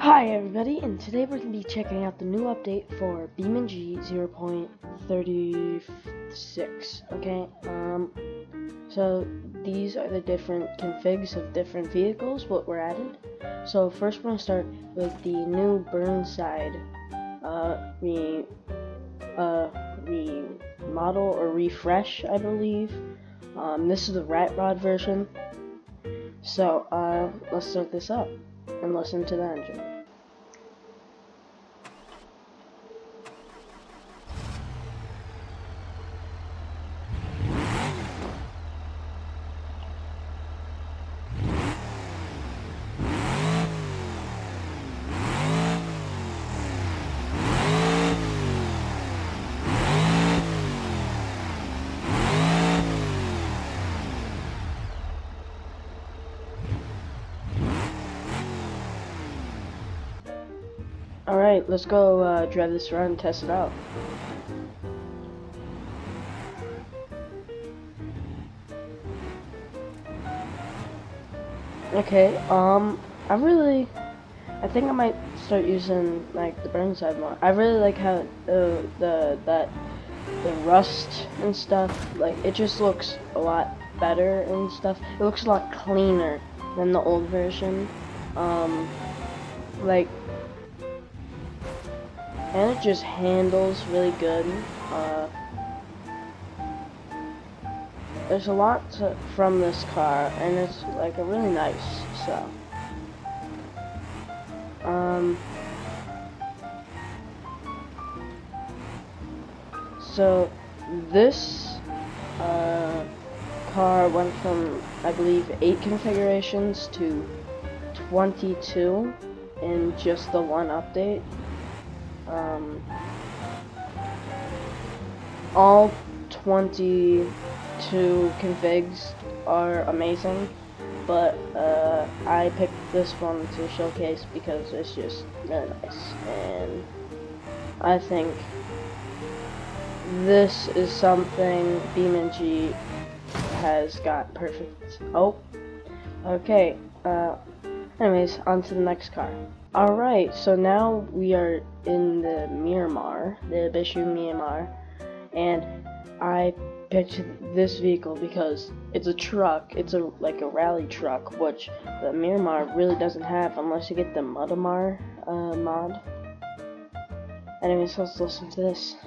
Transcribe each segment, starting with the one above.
Hi everybody, and today we're going to be checking out the new update for BeamNG 0.36, okay? So these are the different configs of different vehicles, what were added. So first we're going to start with the new Burnside remodel or refresh, I believe. This is the rat rod version. So let's start this up and listen to the engine. Alright, let's go drive this around and test it out. Okay, I think I might start using like the Burnside more. I really like how the rust and stuff, like it just looks a lot better and stuff. It looks a lot cleaner than the old version. Like, and it just handles really good. There's a lot from this car, and it's like a really nice. So this car went from, I believe, 8 configurations to 22 in just the one update. All 22 configs are amazing, but I picked this one to showcase because it's just really nice, and I think this is something BeamNG has got perfect. Oh, okay. Anyways, on to the next car. Alright, so now we are in the Myiar, the Myiar, and I picked this vehicle because it's a truck. It's like a rally truck, which the Myiar really doesn't have unless you get the Myiar mod. Anyways, let's listen to this.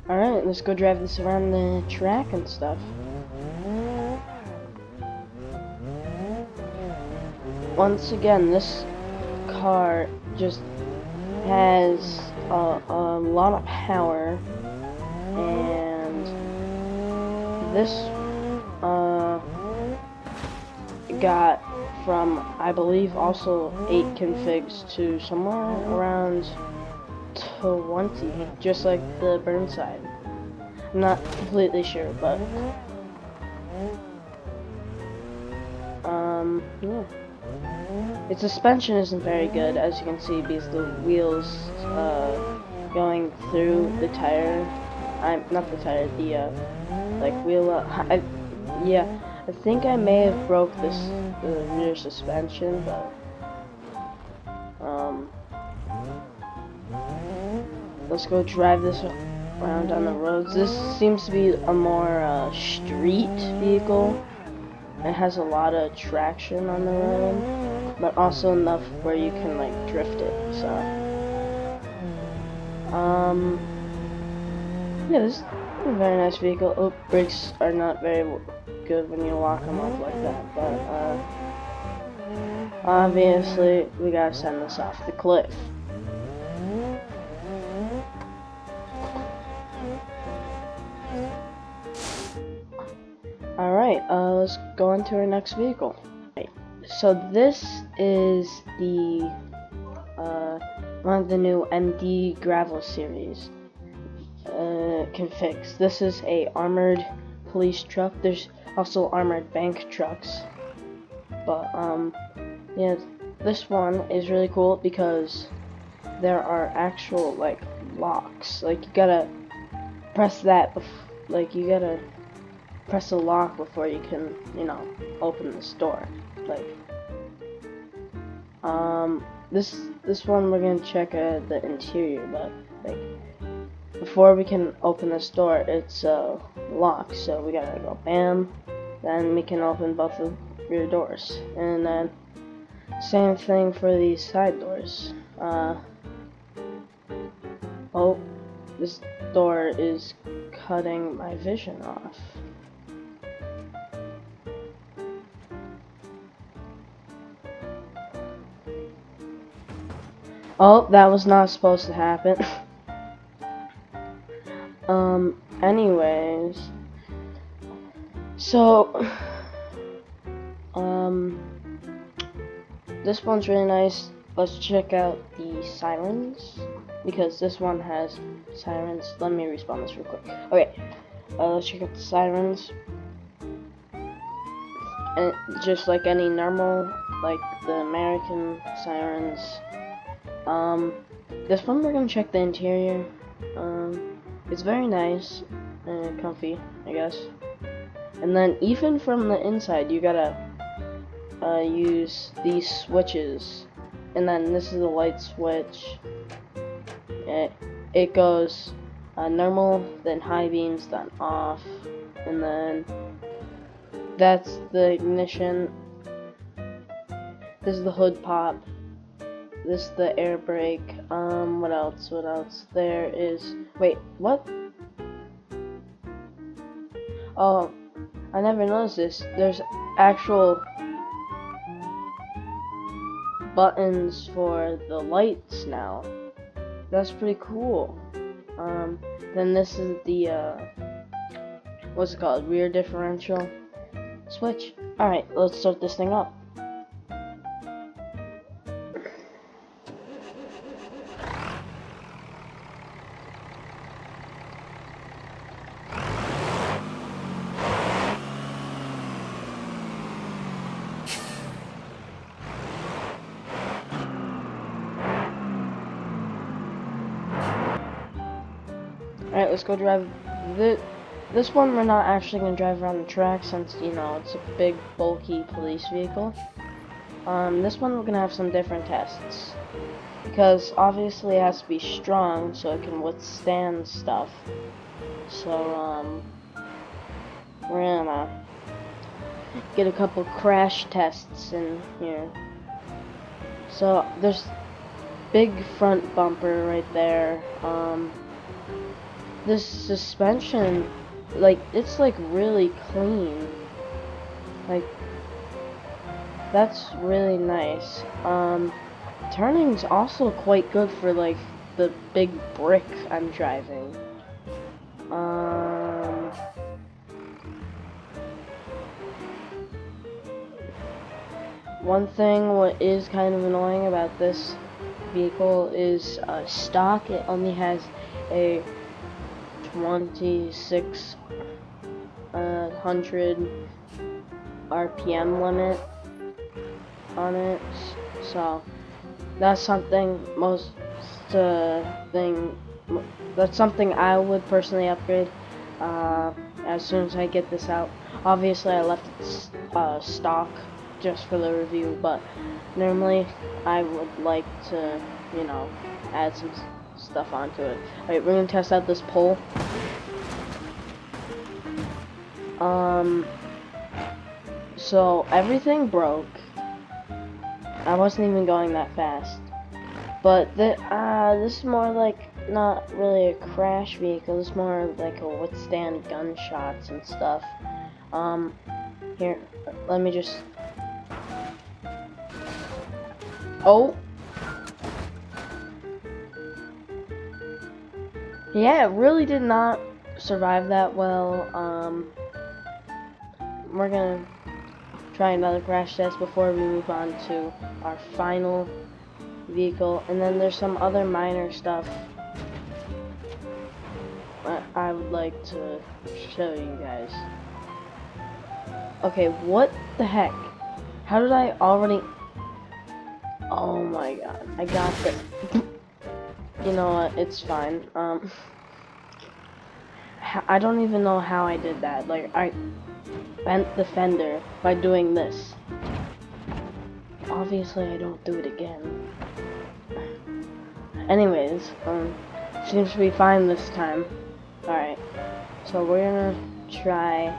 Alright, let's go drive this around the track and stuff. Once again, this car just has a lot of power, and this got from, I believe, also 8 configs to somewhere around 20, just like the Burnside. I'm not completely sure, but yeah. Its suspension isn't very good, as you can see, because the wheels going through the tire. Not the tire, the like wheel. Yeah, I think I may have broke the rear suspension, but let's go drive this around on the roads. This seems to be a more street vehicle. It has a lot of traction on the road, but also enough where you can like drift it. So, yeah, this is a very nice vehicle. Oh, brakes are not very good when you lock them up like that, but obviously we gotta send this off the cliff. Alright, let's go on to our next vehicle. Right, so this is the one of the new MD Gravel series configs. This is a armored police truck. There's also armored bank trucks, but yeah, this one is really cool because there are actual like locks. Like you gotta press that, like you gotta press a lock before you can, you know, open this door. Like, this one we're gonna check the interior, but like before we can open this door, it's locked. So we gotta go bam, then we can open both of rear doors, and then same thing for these side doors. Oh, this door is cutting my vision off. Oh, that was not supposed to happen. Anyways, so, this one's really nice. Let's check out the sirens, because this one has sirens. Let me respawn this real quick. Okay, let's check out the sirens. And just like any normal, like the American sirens. This one we're gonna check the interior. It's very nice and comfy, I guess. And then even from the inside, you gotta use these switches. And then this is the light switch. It goes normal, then high beams, then off, and then that's the ignition. This is the hood pop. This is the air brake. What else? What else? There is. Wait, what? Oh, I never noticed this. There's actual buttons for the lights now. That's pretty cool. Then this is the what's it called? Rear differential switch. All right, let's start this thing up. Alright, let's go drive this one. We're not actually going to drive around the track since, you know, it's a big, bulky police vehicle. This one we're going to have some different tests. Because obviously it has to be strong so it can withstand stuff. So, we're going to get a couple crash tests in here. So, there's big front bumper right there. This suspension, like, it's like really clean. Like, that's really nice. Turning's also quite good for like the big brick I'm driving. One thing what is kind of annoying about this vehicle is stock. It only has a 2600 RPM limit on it, so that's something that's something I would personally upgrade as soon as I get this out. Obviously I left it stock just for the review, but normally I would like to, you know, add some stuff onto it. Alright, we're gonna test out this pole. So everything broke. I wasn't even going that fast. But this is more like not really a crash vehicle. This is more like a withstand gunshots and stuff. Here, let me just. Oh. Yeah, it really did not survive that well. We're gonna try another crash test before we move on to our final vehicle, and then there's some other minor stuff I would like to show you guys. Okay, what the heck? How did I already... Oh my god, I got this. You know what, it's fine. I don't even know how I did that. Like, I bent the fender by doing this. Obviously, I don't do it again. Anyways, seems to be fine this time. Alright, so we're gonna try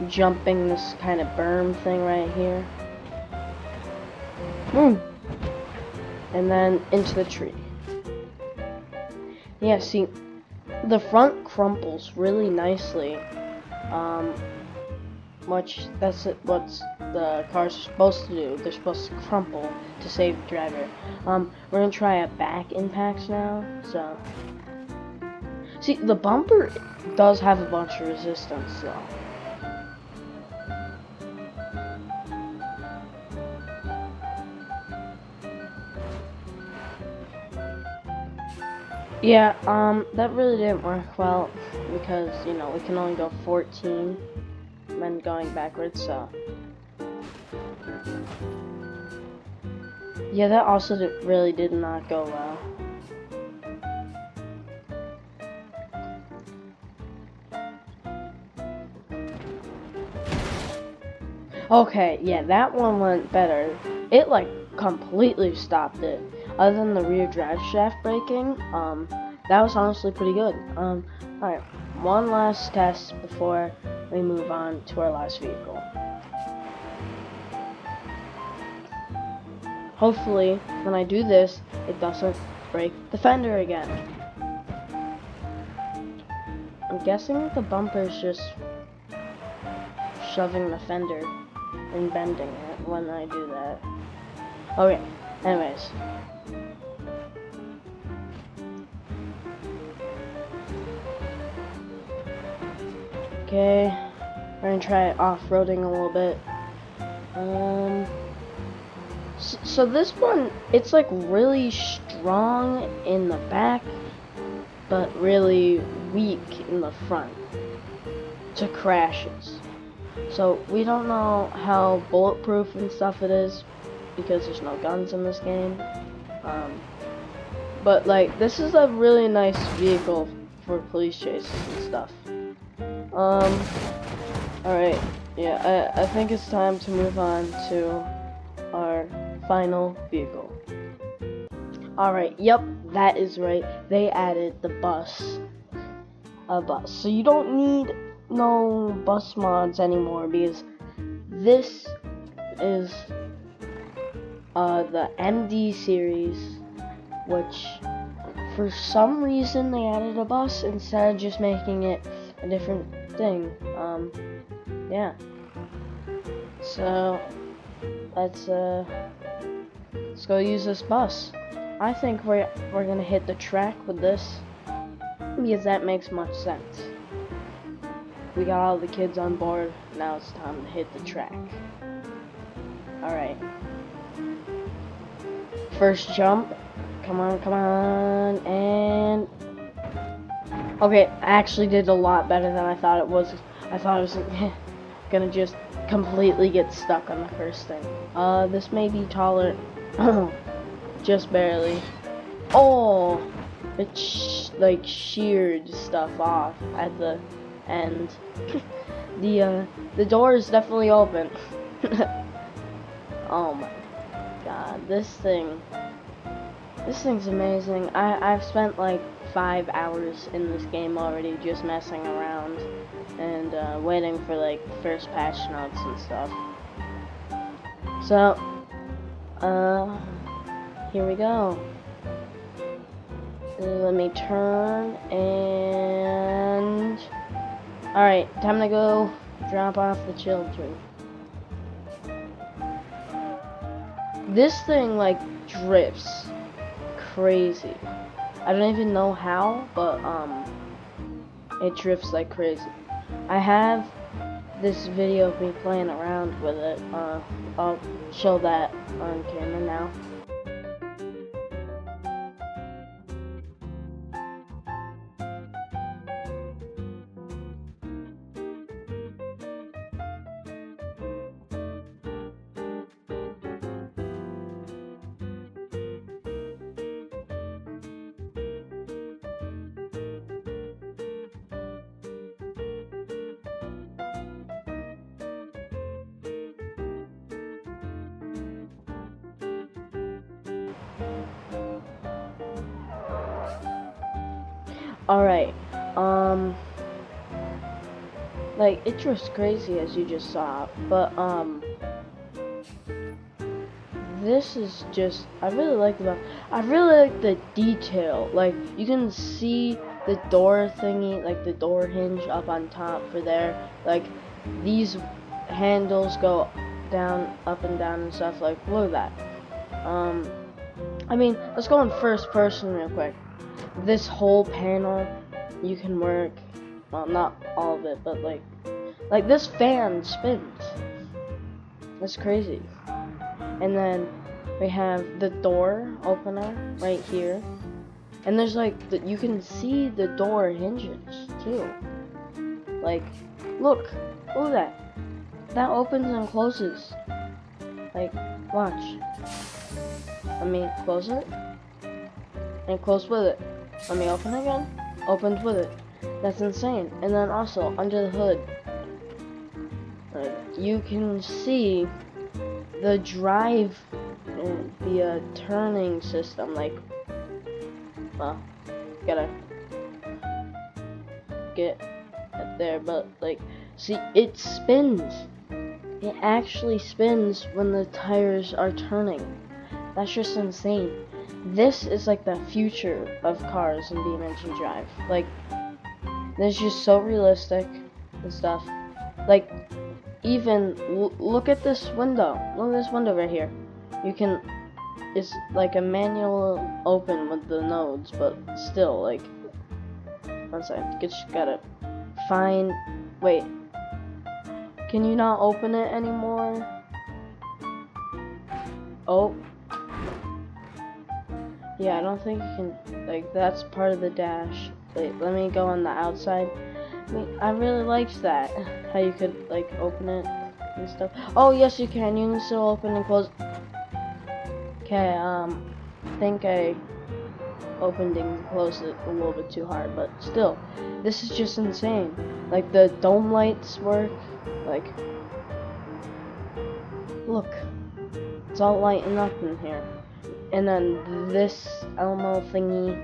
jumping this kind of berm thing right here. And then into the tree. Yeah, see, the front crumples really nicely. That's what the cars are supposed to do. They're supposed to crumple to save the driver. We're gonna try a back impacts now. So, see, the bumper does have a bunch of resistance, though. Yeah, that really didn't work well because, you know, we can only go 14 when going backwards, so. Yeah, that also really did not go well. Okay, yeah, that one went better. It, like, completely stopped it. Other than the rear drive shaft braking, that was honestly pretty good. Alright, one last test before we move on to our last vehicle. Hopefully, when I do this, it doesn't break the fender again. I'm guessing the bumper's just shoving the fender and bending it when I do that. Okay, anyways. Okay, we're gonna try off-roading a little bit. So this one, it's like really strong in the back, but really weak in the front to crashes. So we don't know how bulletproof and stuff it is because there's no guns in this game. But like, this is a really nice vehicle for police chases and stuff. Alright, yeah, I think it's time to move on to our final vehicle. Alright, yep, that is right. They added the bus. A bus. So you don't need no bus mods anymore because this is the MD series, which for some reason they added a bus instead of just making it a different thing. Yeah. So let's go use this bus. I think we're gonna hit the track with this because that makes much sense. We got all the kids on board. Now it's time to hit the track. Alright. First jump. Come on, come on. And okay, I actually did a lot better than I thought it was. I thought it was gonna just completely get stuck on the first thing. This may be taller. Just barely. Oh, it like sheared stuff off at the end. The door is definitely open. Oh my god, this thing's amazing. I've spent like 5 hours in this game already just messing around and waiting for like the first patch notes and stuff. So here we go. Let me turn and alright, time to go drop off the children. This thing like drifts crazy. I don't even know how, but it drifts like crazy. I have this video of me playing around with it. I'll show that on camera now. Alright, like, it drifts crazy as you just saw, but, this is just, I really like the detail. Like, you can see the door thingy, like the door hinge up on top for there. Like, these handles go down, up and down and stuff. Like, look at that. I mean, let's go in first person real quick. This whole panel, you can work, well, not all of it, but like this fan spins. That's crazy. And then we have the door opener right here, and there's like you can see the door hinges too. Like, look at that opens and closes. Like, watch. Let me close it and close with it. Let me open again, opens with it. That's insane. And then also under the hood, like, you can see the drive and the turning system. Like, well, gotta get it there, but like, see, it spins. It actually spins when the tires are turning. That's just insane. This is like the future of cars in BeamNG.Drive. Like, this is just so realistic and stuff. Like, even look at this window. Look at this window right here. You can, it's like a manual open with the nodes, but still, like, one second, just gotta find, wait, can you not open it anymore? Oh, yeah, I don't think you can, like, that's part of the dash. Wait, let me go on the outside. I really liked that, how you could, like, open it and stuff. Oh, yes, you can. You can still open and close. Okay, I think I opened and closed it a little bit too hard, but still, this is just insane. Like, the dome lights work. Like, look, it's all lighting up in here. And then this Elmo thingy,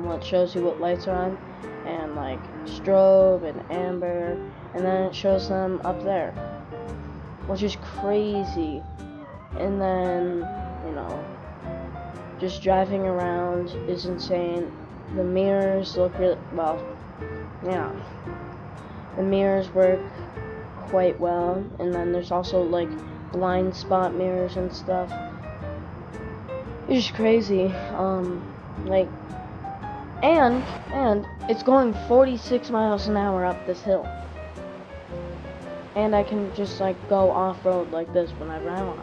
what shows you what lights are on, and like strobe and amber, and then it shows them up there, which is crazy. And then, you know, just driving around is insane. The mirrors look really well. Yeah, the mirrors work quite well, and then there's also like blind spot mirrors and stuff. It's just crazy. Like, and it's going 46 miles an hour up this hill. And I can just like go off-road like this whenever I want.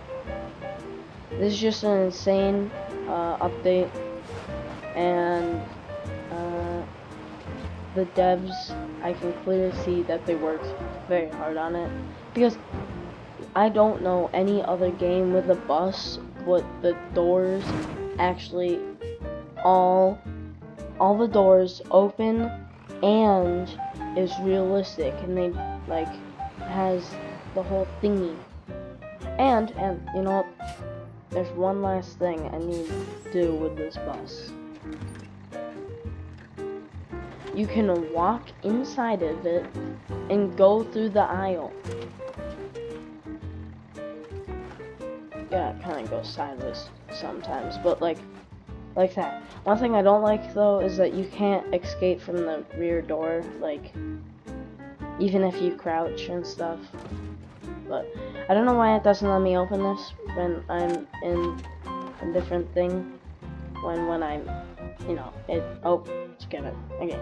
This is just an insane update, and the devs, I can clearly see that they worked very hard on it, because I don't know any other game with a bus but the doors actually all the doors open and is realistic, and they like has the whole thingy. And you know what? There's one last thing I need to do with this bus. You can walk inside of it and go through the aisle. Yeah, it kind of goes sideways sometimes, but like that. One thing I don't like though is that you can't escape from the rear door, like, even if you crouch and stuff. But I don't know why it doesn't let me open this when I'm in a different thing. When I'm, you know, let's get it. Okay.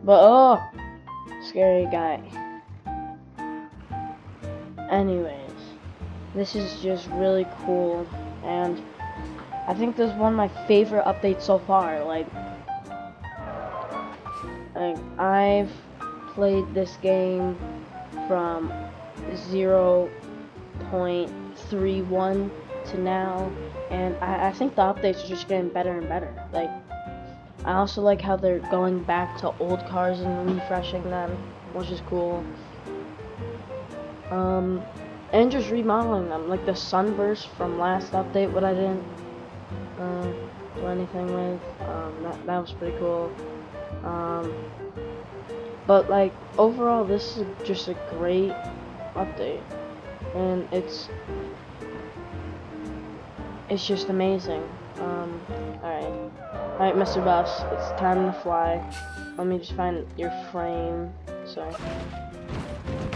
But oh, scary guy. Anyways, this is just really cool, and I think this is one of my favorite updates so far. Like I've played this game from 0.31 to now, and I think the updates are just getting better and better. Like, I also like how they're going back to old cars and refreshing them, which is cool. And just remodeling them, like the sunburst from last update, what I didn't do anything with. That was pretty cool. But like overall, this is just a great update, and it's just amazing. Alright, Mr. Buffs, it's time to fly. Let me just find your frame. Sorry.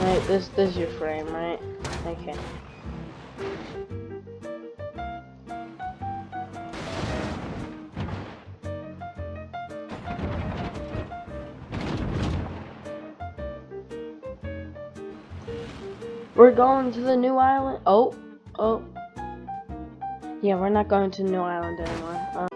Right, this is your frame, right? Okay. We're going to the new island. Oh. Yeah, we're not going to New Island anymore.